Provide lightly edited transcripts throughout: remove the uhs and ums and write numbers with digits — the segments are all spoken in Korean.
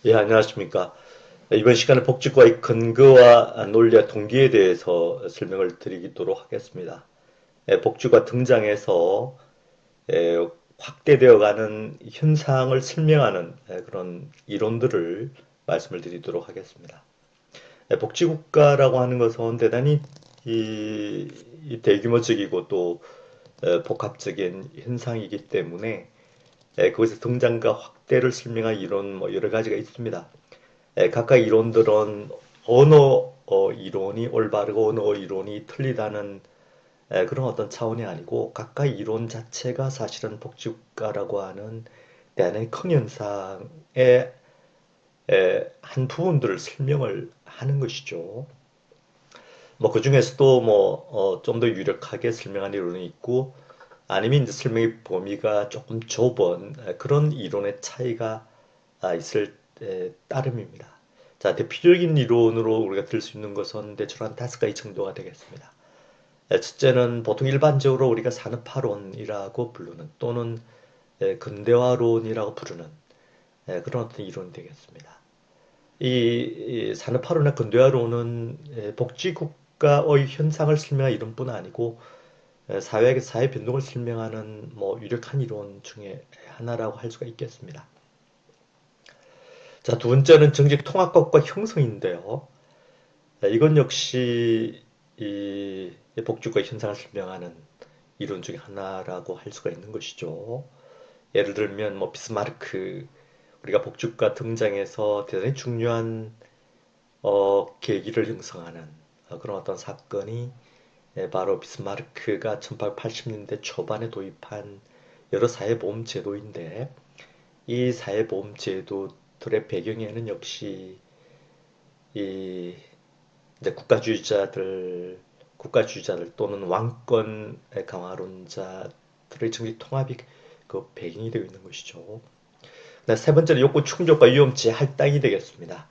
예, 안녕하십니까. 이번 시간에 복지과의 근거와 논리와 동기에 대해서 설명을 드리도록 하겠습니다. 복지과 등장해서 확대되어가는 현상을 설명하는 그런 이론들을 말씀을 드리도록 하겠습니다. 복지국가라고 하는 것은 대단히 이 대규모적이고 또 복합적인 현상이기 때문에 그것의 등장과 확대를 설명할 이론 뭐 여러 가지가 있습니다. 각각 이론들은 어느 이론이 올바르고 어느 이론이 틀리다는 그런 어떤 차원이 아니고 각각 이론 자체가 사실은 복지국가라고 하는 대단히 큰 현상의 한 부분들을 설명을 하는 것이죠. 뭐 그 중에서도 뭐 좀 더 유력하게 설명한 이론이 있고 아니면 이제 설명의 범위가 조금 좁은 그런 이론의 차이가 있을 따름입니다. 자, 대표적인 이론으로 우리가 들 수 있는 것은 대충 한 다섯 가지 정도가 되겠습니다. 첫째는 보통 일반적으로 우리가 산업화론이라고 부르는 또는 근대화론이라고 부르는 그런 어떤 이론이 되겠습니다. 이 산업화론이나 근대화론은 복지국가의 현상을 설명한 이론뿐 아니고 사회 변동을 설명하는 뭐 유력한 이론 중에 하나라고 할 수가 있겠습니다. 자, 두 번째는 정책 통합국가 형성인데요. 이건 역시 이 복지국가 현상을 설명하는 이론 중에 하나라고 할 수가 있는 것이죠. 예를 들면 뭐 비스마르크 우리가 복지국가 등장해서 대단히 중요한 계기를 형성하는 그런 어떤 사건이 바로 비스마르크가 1880년대 초반에 도입한 여러 사회보험 제도인데 이 사회보험 제도들의 배경에는 역시 이 이제 국가주의자들 또는 왕권 강화론자들의 정책 통합이 그 배경이 되어 있는 것이죠. 세 번째는 욕구 충족과 위험 제할당이 되겠습니다.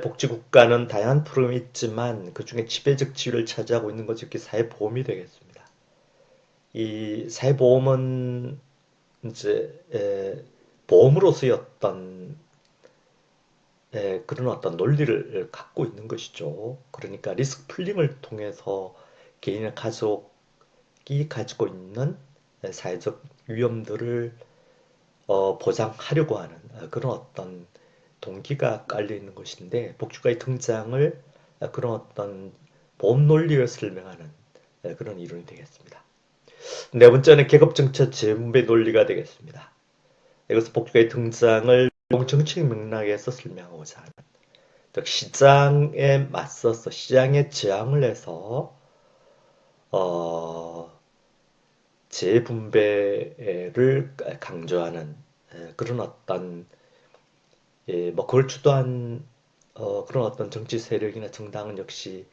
복지국가는 다양한 프로그램이 있지만 그 중에 지배적 지위를 차지하고 있는 것이 이렇게 사회보험이 되겠습니다. 이 사회보험은 이제 보험으로서의 어떤 그런 어떤 논리를 갖고 있는 것이죠. 그러니까 리스크 풀링을 통해서 개인의 가족이 가지고 있는 사회적 위험들을 보장하려고 하는 그런 어떤 동기가 깔려 있는 것인데 복지과의 등장을 그런 어떤 보험 논리를 설명하는 그런 이론이 되겠습니다. 네 번째는 계급정책 재분배 논리가 되겠습니다. 이것은 복지과의 등장을 정책 맥락에서 설명하고자 하는 즉 시장에 맞서서 시장에 저항을 해서 어, 재분배를 강조하는 그런 어떤 뭐 그걸 주도한 그런 어떤 정치 세력이나 정당은 역시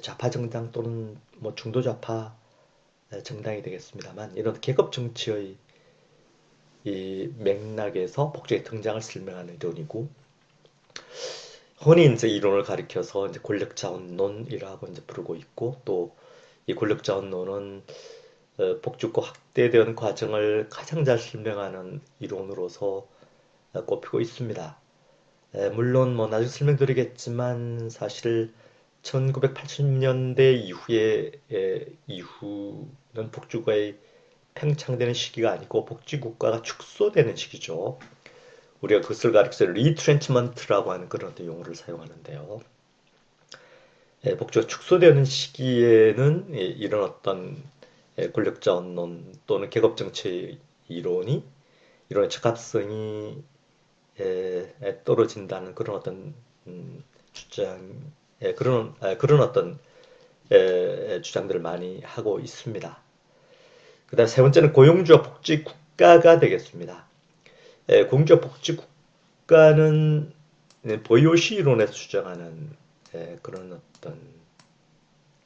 좌파 정당 또는 뭐 중도 좌파 정당이 되겠습니다만 이런 계급 정치의 이 맥락에서 복지의 등장을 설명하는 이론이고 흔히 이제 이론을 가리켜서 이제 권력자원론이라고 이제 부르고 있고 또 이 권력자원론은 복지국 확대되는 과정을 가장 잘 설명하는 이론으로서 꼽히고 있습니다. 물론 뭐 나중에 설명드리겠지만 사실 1980년대 이후에 이후는 복지국가의 팽창되는 시기가 아니고 복지국가가 축소되는 시기죠. 우리가 그것을 가리켜서 리트렌치먼트라고 하는 그런 용어를 사용하는데요. 복지가 축소되는 시기에는 이런 어떤 권력자원론 또는 계급정치 이론이 이론의 적합성이 떨어진다는 그런 어떤 주장, 그런 어떤 주장들을 많이 하고 있습니다. 그다음 세 번째는 고용주와 복지 국가가 되겠습니다. 공주와 복지 국가는 보요시 이론에서 주장하는 그런 어떤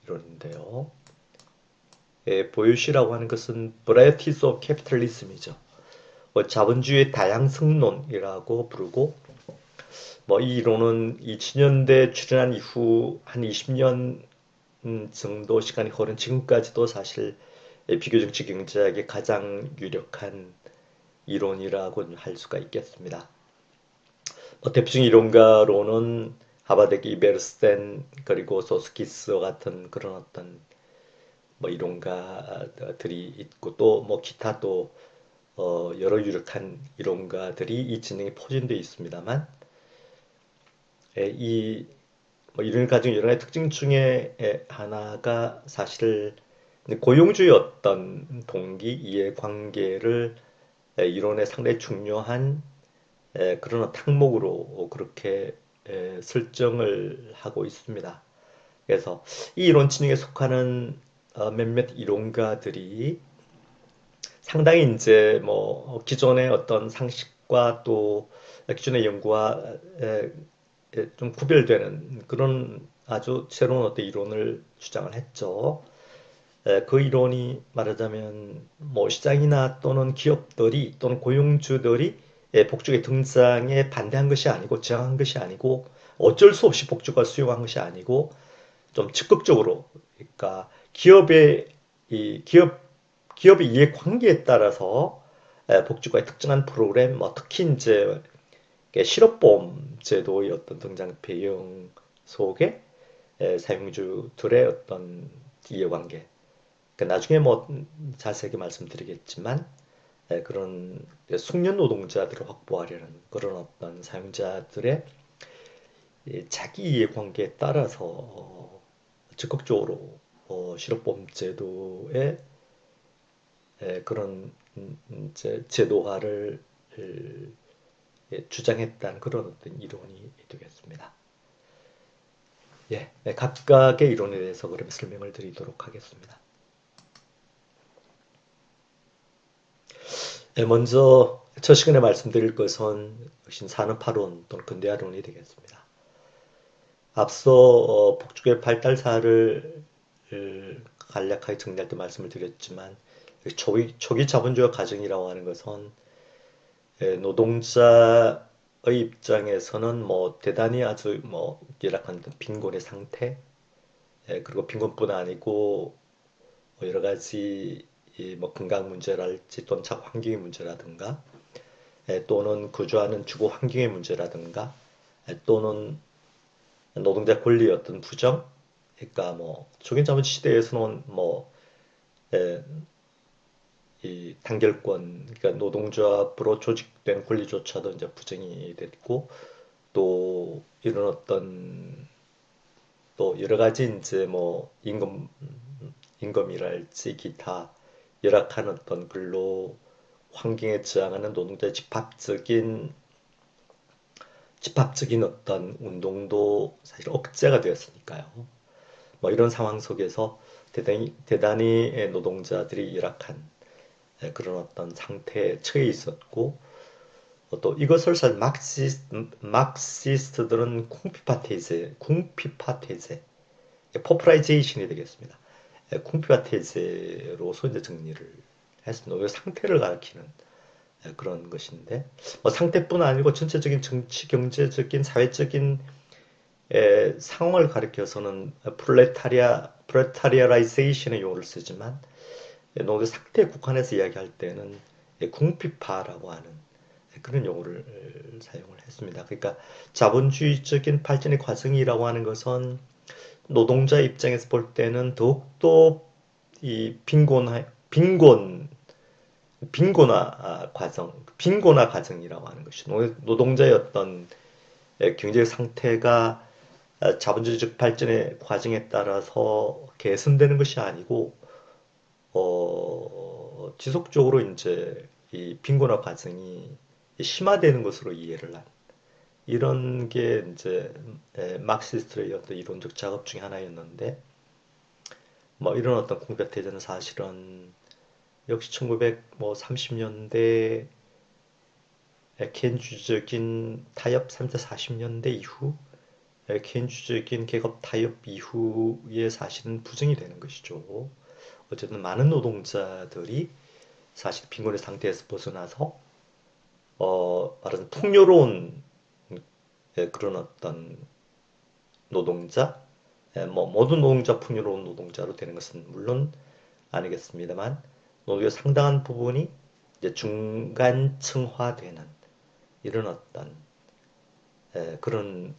이론인데요. 보요시라고 하는 것은 Varieties of Capitalism이죠. 자본주의의 다양성론이라고 부르고 뭐 이 이론은 2000년대 출현한 이후 한 20년 정도 시간이 흐른 지금까지도 사실 비교정치 경제학의 가장 유력한 이론이라고 할 수가 있겠습니다. 대표적인 이론가로는 하바드의 이베르센 그리고 소스키스와 같은 그런 어떤 뭐 이론가들이 있고 또 뭐 기타 또 여러 유력한 이론가들이 이 진영에 포진되어 있습니다만 이 뭐 이론을 가진 여러 가지 특징 중에 하나가 사실 고용주의 어떤 동기, 이해관계를 이론에 상당히 중요한 그런 항목으로 그렇게 설정을 하고 있습니다. 그래서 이 이론 진영에 속하는 몇몇 이론가들이 상당히 이제 뭐 기존의 어떤 상식과 또 기존의 연구와 좀 구별되는 그런 아주 새로운 어떤 이론을 주장을 했죠. 그 이론이 말하자면 뭐 시장이나 또는 기업들이 또는 고용주들이 복지의 등장에 반대한 것이 아니고 저항한 것이 아니고 어쩔 수 없이 복지가 수용한 것이 아니고 좀 적극적으로 그러니까 기업의 이해관계에 따라서 복지과의 특정한 프로그램 뭐 특히 이제 실업보험 제도의 어떤 등장 배경 속에 사용주들의 어떤 이해관계 나중에 뭐 자세하게 말씀드리겠지만 그런 숙련 노동자들을 확보하려는 그런 어떤 사용자들의 자기 이해관계에 따라서 적극적으로 실업보험 제도의 그런 이제 제도화를 주장했다는 그런 어떤 이론이 되겠습니다. 예, 각각의 이론에 대해서 그럼 설명을 드리도록 하겠습니다. 먼저 첫 시간에 말씀드릴 것은 역시 산업화론 또는 근대화론이 되겠습니다. 앞서 복죽의 발달사를 간략하게 정리할 때 말씀을 드렸지만 초기 자본주의 과정이라고 하는 것은 노동자의 입장에서는 뭐 대단히 아주 뭐 열악한 빈곤의 상태 그리고 빈곤뿐 아니고 여러 가지 뭐 건강 문제랄지 또는 작업 환경의 문제라든가 또는 거주하는 주거 환경의 문제라든가 또는 노동자 권리의 어떤 부정 그러니까 뭐 초기 자본 시대에서는 뭐 이 단결권, 그러니까 노동조합으로 조직된 권리조차도 이제 부정이 됐고, 또 이런 어떤 또 여러 가지 이제 뭐 임금이랄지 기타 열악한 어떤 근로 환경에 저항하는 노동자의 집합적인 어떤 운동도 사실 억제가 되었으니까요. 뭐 이런 상황 속에서 대단히 노동자들이 열악한 그런 어떤 상태에 처해 있었고 또 이것을 사실 막시스트들은 궁피파테제, 포프라이제이션이 되겠습니다. 궁피파테제로서 이제 정리를 했습니다. 이 상태를 가리키는 그런 것인데 뭐 상태뿐 아니고 전체적인 정치, 경제적인, 사회적인 상황을 가리켜서는 프레타리아라이제이션의 용어를 쓰지만 노동자 상태에 국한해서 이야기할 때는 궁핍화라고 하는 그런 용어를 사용을 했습니다. 그러니까 자본주의적인 발전의 과정이라고 하는 것은 노동자 입장에서 볼 때는 더욱더 이 빈곤화 과정이라고 하는 것이 노동자의 어떤 경제 상태가 자본주의적 발전의 과정에 따라서 개선되는 것이 아니고 지속적으로 이제 이 빈곤화 과정이 심화되는 것으로 이해를 한 이런 게 이제 막시스트의 어떤 이론적 작업 중에 하나였는데 뭐 이런 어떤 공백태제는 사실은 역시 1930년대 케인주의적인 타협 3차 40년대 이후 케인주의적인 계급 타협 이후에 사실은 부정이 되는 것이죠. 어쨌든 많은 노동자들이 사실 빈곤의 상태에서 벗어나서 말하자면 풍요로운 그런 어떤 노동자, 뭐 모든 노동자 풍요로운 노동자로 되는 것은 물론 아니겠습니다만 노동의 상당한 부분이 이제 중간층화되는 이런 어떤 그런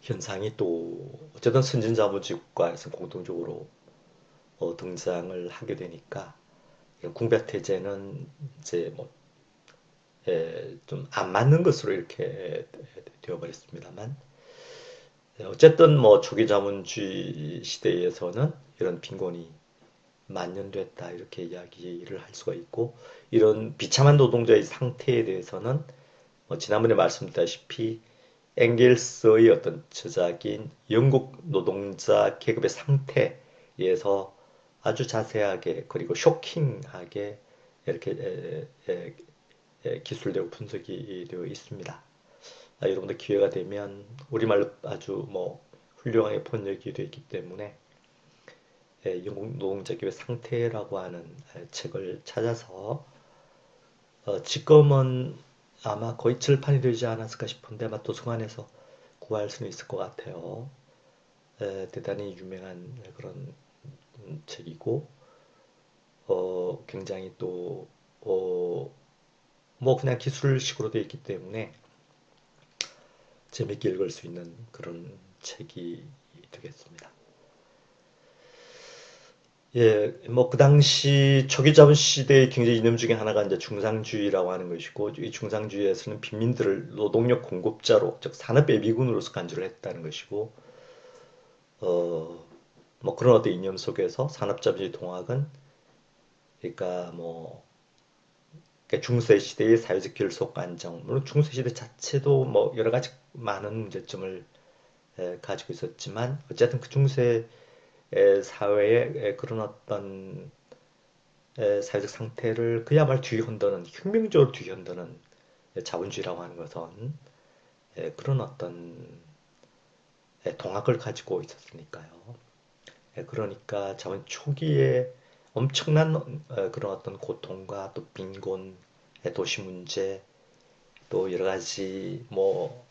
현상이 또 어쨌든 선진자본주의 국가에서 공통적으로 등장을 하게 되니까 궁백태제는 이제 뭐 좀 안 맞는 것으로 이렇게 되어버렸습니다만 어쨌든 뭐 초기 자본주의 시대에서는 이런 빈곤이 만연됐다 이렇게 이야기를 할 수가 있고 이런 비참한 노동자의 상태에 대해서는 지난번에 말씀드렸다시피 엥겔스의 어떤 저작인 영국 노동자 계급의 상태에서 아주 자세하게 그리고 쇼킹하게 이렇게 기술되고 분석이 되어 있습니다. 여러분들 기회가 되면 우리말로 아주 뭐 훌륭하게 번역이 되어 있기 때문에 영국 노동자 계급의 상태라고 하는 책을 찾아서 지금은 아마 거의 절판이 되지 않았을까 싶은데 아마 도서관에서 구할 수는 있을 것 같아요. 대단히 유명한 그런 책이고 굉장히 또 뭐 그냥 기술식으로 되어 있기 때문에 재밌게 읽을 수 있는 그런 책이 되겠습니다. 예, 뭐 그 당시 초기 자본 시대의 경제 이념 중에 하나가 이제 중상주의라고 하는 것이고 이 중상주의에서는 빈민들을 노동력 공급자로 즉 산업 예비군으로서 간주를 했다는 것이고 뭐 그런 어떤 이념 속에서 산업자본주의 통합은 그러니까 뭐 그러니까 중세 시대의 사회적 결속 안정 물론 중세 시대 자체도 뭐 여러 가지 많은 문제점을 가지고 있었지만 어쨌든 그 중세 사회의 그런 어떤 사회적 상태를 그야말로 뒤흔드는 혁명적으로 뒤흔드는 자본주의라고 하는 것은 그런 어떤 동학을 가지고 있었으니까요. 그러니까 자본 초기에 엄청난 그런 어떤 고통과 또 빈곤, 도시 문제, 또 여러 가지 뭐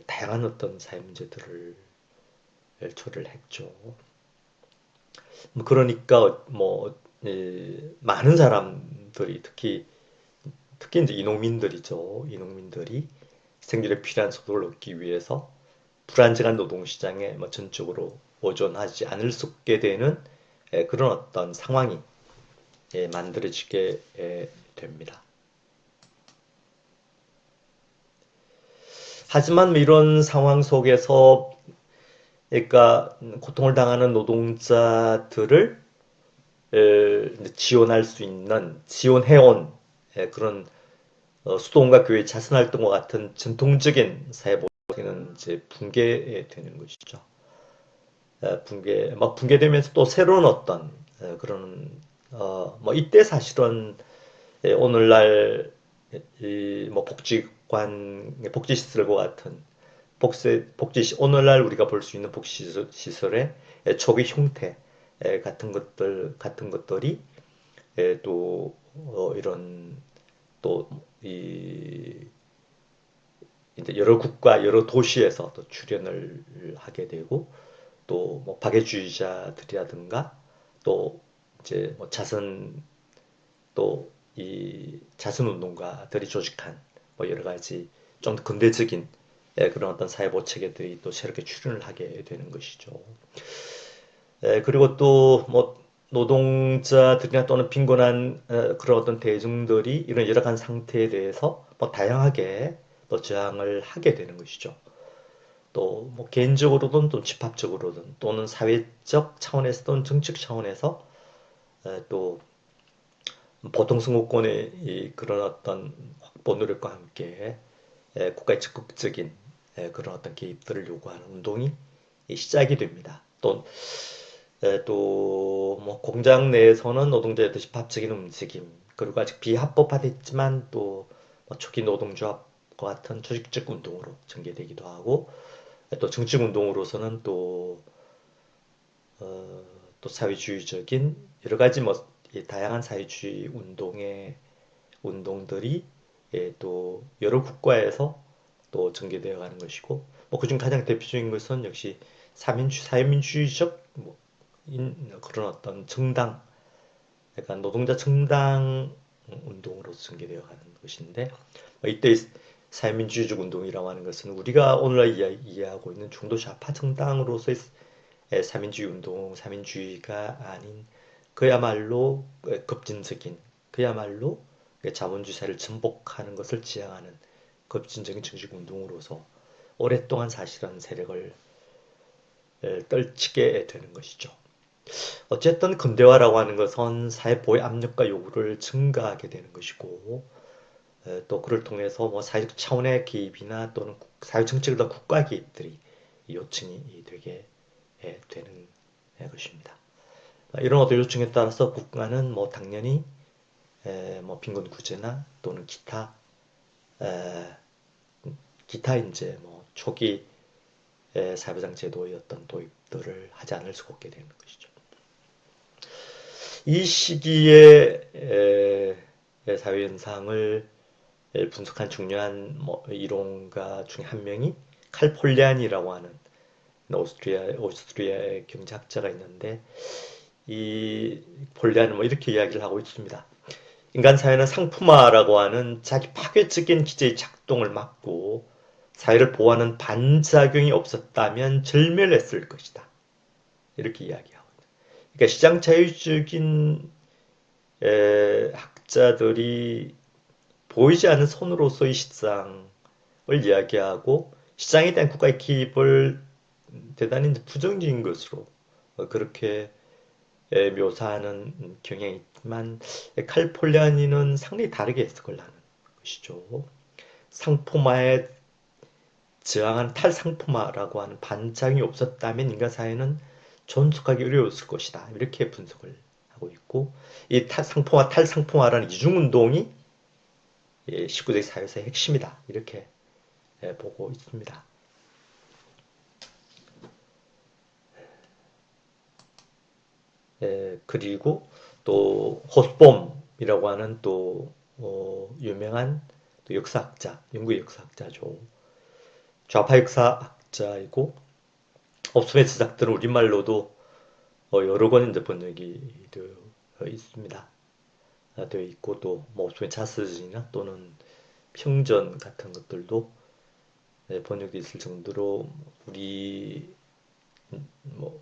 다양한 어떤 사회 문제들을 초래를 했죠. 뭐 그러니까 뭐 많은 사람들이 특히 이제 이농민들이죠. 이농민들이 생존에 필요한 소득을 얻기 위해서 불안정한 노동시장에 뭐 전적으로 의존하지 않을 수 없게 되는 그런 어떤 상황이 만들어지게 됩니다. 하지만 뭐 이런 상황 속에서 그러니까 고통을 당하는 노동자들을 지원할 수 있는 지원해온 그런 수도원과 교회 자선활동과 같은 전통적인 사회 모델은 이제 붕괴되는 것이죠. 막 붕괴되면서 또 새로운 어떤 그런 뭐 이때 사실은 오늘날 이뭐 복지시설과 같은 오늘날 우리가 볼 수 있는 복지시설의 초기 형태 같은 것들이 또 이런 또 이 이제 여러 국가 여러 도시에서 또 출연을 하게 되고 또 뭐 박애주의자들이라든가 또 이제 뭐 또 이 자선 운동가들이 조직한 뭐 여러 가지 좀 더 근대적인 그런 어떤 사회 보체계들이 또 새롭게 출현을 하게 되는 것이죠. 그리고 또 뭐 노동자들이나 또는 빈곤한 그런 어떤 대중들이 이런 열악한 상태에 대해서 뭐 다양하게 또 저항을 하게 되는 것이죠. 또 뭐 개인적으로든 또 집합적으로든 또는 사회적 차원에서 또는 정책 차원에서 또 보통 선거권의 그런 어떤 확보 노력과 함께 국가의 적극적인 그런 어떤 개입들을 요구하는 운동이 시작이 됩니다. 또 뭐 공장 내에서는 노동자의 뜻이 합적인 움직임 그리고 아직 비합법화됐지만 또뭐 초기 노동조합과 같은 조직적 운동으로 전개되기도 하고 또 정치 운동으로서는 또 사회주의적인 여러 가지 뭐 다양한 사회주의 운동들이 또 여러 국가에서 또 전개되어 가는 것이고 뭐 그중 가장 대표적인 것은 역시 사회민주주의적 뭐 그런 어떤 정당 약간 노동자 정당을 운동으로 전개되어 가는 것인데 이때 사회민주주의 운동이라고 하는 것은 우리가 오늘날 이해하고 있는 중도 좌파 정당으로서의 사민주의 운동, 사민주의가 아닌 그야말로 급진적인, 그야말로 자본주의사를 전복하는 것을 지향하는 급진적인 정식 운동으로서 오랫동안 사실은 세력을 떨치게 되는 것이죠. 어쨌든 근대화라고 하는 것은 사회 보호 압력과 요구를 증가하게 되는 것이고 또 그를 통해서 뭐 사회적 차원의 개입이나 또는 사회 정책이나 국가 개입들이 요청이 되게 되는 것입니다. 이런 어떤 요청에 따라서 국가는 뭐 당연히 뭐 빈곤 구제나 또는 기타 이제 뭐 초기 사회보장 제도의 어떤 도입들을 하지 않을 수가 없게 되는 것이죠. 이 시기에 사회 현상을 분석한 중요한 뭐 이론가 중에 한 명이 칼 폴란이라고 하는 오스트리아의 경제학자가 있는데 이 폴란은 뭐 이렇게 이야기를 하고 있습니다. 인간 사회는 상품화라고 하는 자기 파괴적인 기제의 작동을 막고 사회를 보호하는 반작용이 없었다면 절멸했을 것이다. 이렇게 이야기하고 있다. 그러니까 시장 자유적인 학자들이 보이지 않는 손으로서의 시장을 이야기하고 시장에 대한 국가의 개입을 대단히 부정적인 것으로 그렇게 묘사하는 경향이 있지만 칼폴라니는 상당히 다르게 해석을 하는 것이죠. 상품화에 저항한 탈상품화라고 하는 반작용이 없었다면 인간 사회는 존속하기 어려웠을 것이다. 이렇게 분석을 하고 있고 이 상품화 탈상품화라는 이중운동이 19세기 사회에서의 핵심이다. 이렇게 보고 있습니다. 그리고 또 호스봄이라고 하는 또 유명한 또 역사학자, 영국의 역사학자죠. 좌파 역사학자이고 홉스의 저작들은 우리말로도 여러 권 이제 번역이 되어 있습니다. 되어 있고 또뭐 홉스의 자서전이나 또는 평전 같은 것들도 번역되어 있을 정도로 뭐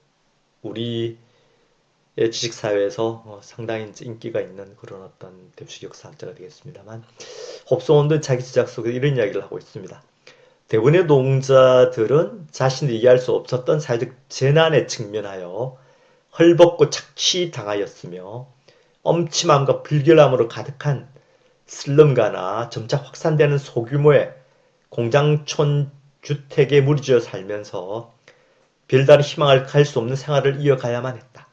우리 지식사회에서 상당히 인기가 있는 그런 어떤 대표적 역사학자가 되겠습니다만 홉스는 자기 지작 속에 이런 이야기를 하고 있습니다. 대부분의 노동자들은 자신이 이해할 수 없었던 사회적 재난에 직면하여 헐벗고 착취당하였으며 엄침함과 불결함으로 가득한 슬럼가나 점차 확산되는 소규모의 공장촌 주택에 무리지어 살면서 별다른 희망을 가질 수 없는 생활을 이어가야만 했다.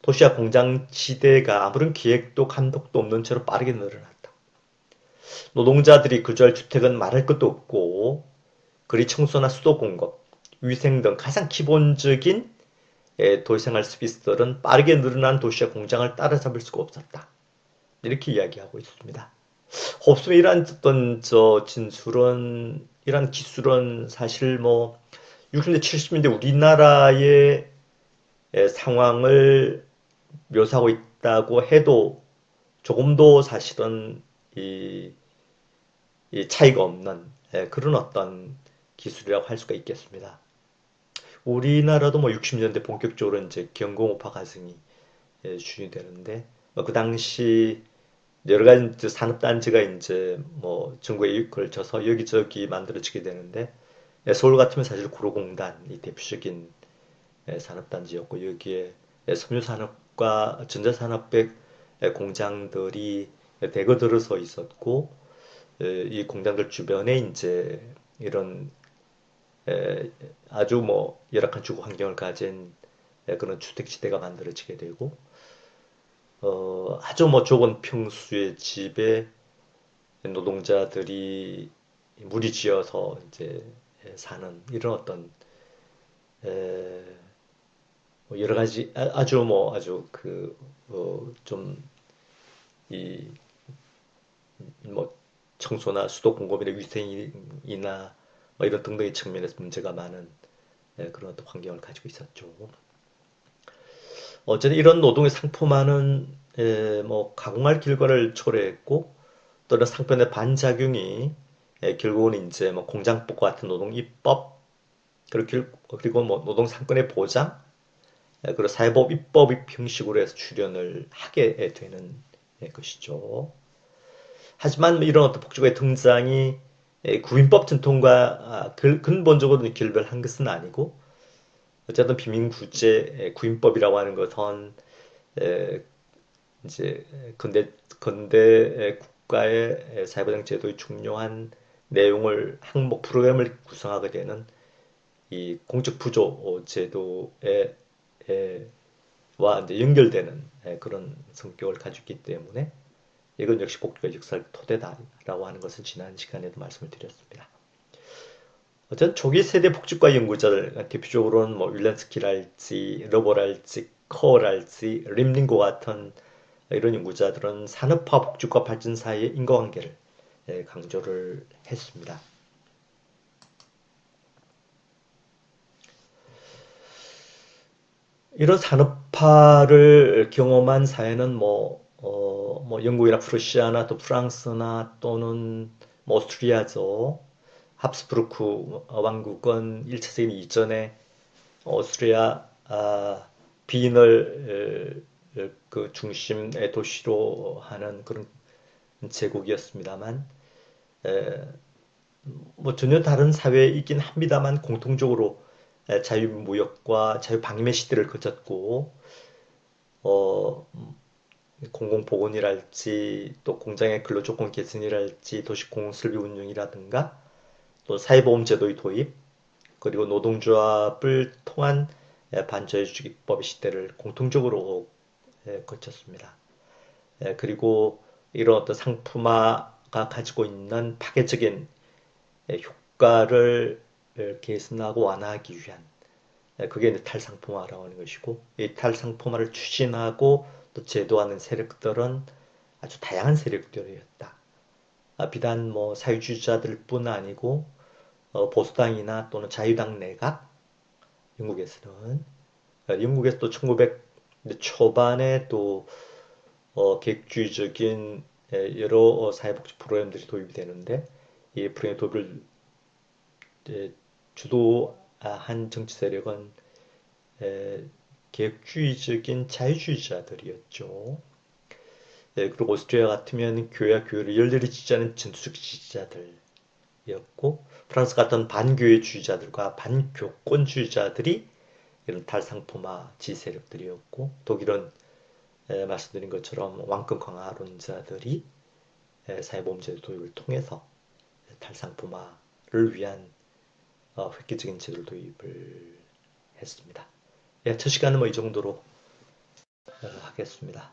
도시와 공장지대가 아무런 계획도 감독도 없는 채로 빠르게 늘어났다. 노동자들이 거주할 주택은 말할 것도 없고 거리 청소나 수도 공급, 위생 등 가장 기본적인 도시생활 서비스들은 빠르게 늘어난 도시와 공장을 따라잡을 수가 없었다. 이렇게 이야기하고 있습니다. 홉스의 이러한 어떤 진술은 이러한 기술은 사실 뭐 60년대 70년대 우리나라의 상황을 묘사하고 있다고 해도 조금도 사실은 이 차이가 없는 그런 어떤 기술이라고 할 수가 있겠습니다. 우리나라도 뭐 60년대 본격적으로 이제 경공업화 과정이 주의되는데 그 당시 여러 가지 산업단지가 이제 뭐 전국에 걸쳐서 여기저기 만들어지게 되는데 서울 같으면 사실 구로공단이 대표적인 산업단지였고 여기에 섬유산업과 전자산업백 공장들이 대거 들어서 있었고 이 공장들 주변에 이제 이런 아주 뭐 열악한 주거 환경을 가진 그런 주택지대가 만들어지게 되고 아주 뭐 좁은 평수의 집에 노동자들이 무리지어서 이제 사는 이런 어떤 뭐 여러 가지 아주 뭐 아주 그 좀 이 뭐 청소나 수도 공급이나 위생이나 뭐 이런 등등의 측면에서 문제가 많은 그런 어떤 환경을 가지고 있었죠. 어쨌든 이런 노동의 상품화는 뭐 가공할 결과를 초래했고 또는 상편의 반작용이 결국은 이제 뭐 공장법과 같은 노동 입법 그리고 뭐 노동 상권의 보장 그리고 사회법 입법 형식으로 해서 출연을 하게 되는 것이죠. 하지만 이런 어떤 복지국가의 등장이 구인법 전통과 근본적으로 결별한 것은 아니고 어쨌든 비민구제 구인법이라고 하는 것은 이제 근대 국가의 사회보장 제도의 중요한 내용을 항목 프로그램을 구성하게 되는 이 공적 부조 제도에 와 이제 연결되는 그런 성격을 가지고 있기 때문에 이건 역시 복지의 역사의 토대다라고 하는 것을 지난 시간에도 말씀을 드렸습니다. 어쨌든 초기 세대 복지과 연구자들 대표적으로는 뭐 윌렌스키랄지 러버랄지 커랄지 림링고 같은 이런 연구자들은 산업화 복지과 발전 사이의 인과관계를 강조를 했습니다. 이런 산업화를 경험한 사회는 뭐 영국이나 프루시아나 또 프랑스나 또는 뭐 오스트리아죠. 합스부르크 왕국은 1차 세계 이전에 오스트리아 빈을 그 중심의 도시로 하는 그런 제국이었습니다만 뭐 전혀 다른 사회이긴 합니다만 공통적으로 자유무역과 자유방임의 시대를 거쳤고 어, 공공보건이랄지 또 공장의 근로조건 개선이랄지 도시공설비 운영이라든가 또 사회보험제도의 도입 그리고 노동조합을 통한 반자유주의법의 시대를 공통적으로 거쳤습니다. 그리고 이런 어떤 상품화가 가지고 있는 파괴적인 효과를 개선하고 완화하기 위한 그게 이제 탈상품화라고 하는 것이고 이 탈상품화를 추진하고 또 제도하는 세력들은 아주 다양한 세력들이었다. 비단 뭐 사회주의자들뿐 아니고 보수당이나 또는 자유당 내각 영국에서는 영국에서 또 1900 초반에 또 계획주의적인 여러 사회복지 프로그램들이 도입이 되는데 이 프로그램 도입을 주도한 정치 세력은 계획주의적인 자유주의자들이었죠. 그리고 오스트리아 같으면 교회와 교회를 열렬히 지지하는 전투적 지지자들이었고 프랑스 같은 반교회주의자들과 반교권주의자들이 이런 탈상품화 지세력들이었고 독일은 말씀드린 것처럼 왕권 강화론자들이 사회보험제도 도입을 통해서 탈상품화를 위한 획기적인 제도 도입을 했습니다. 첫 시간은 뭐 이 정도로 하겠습니다.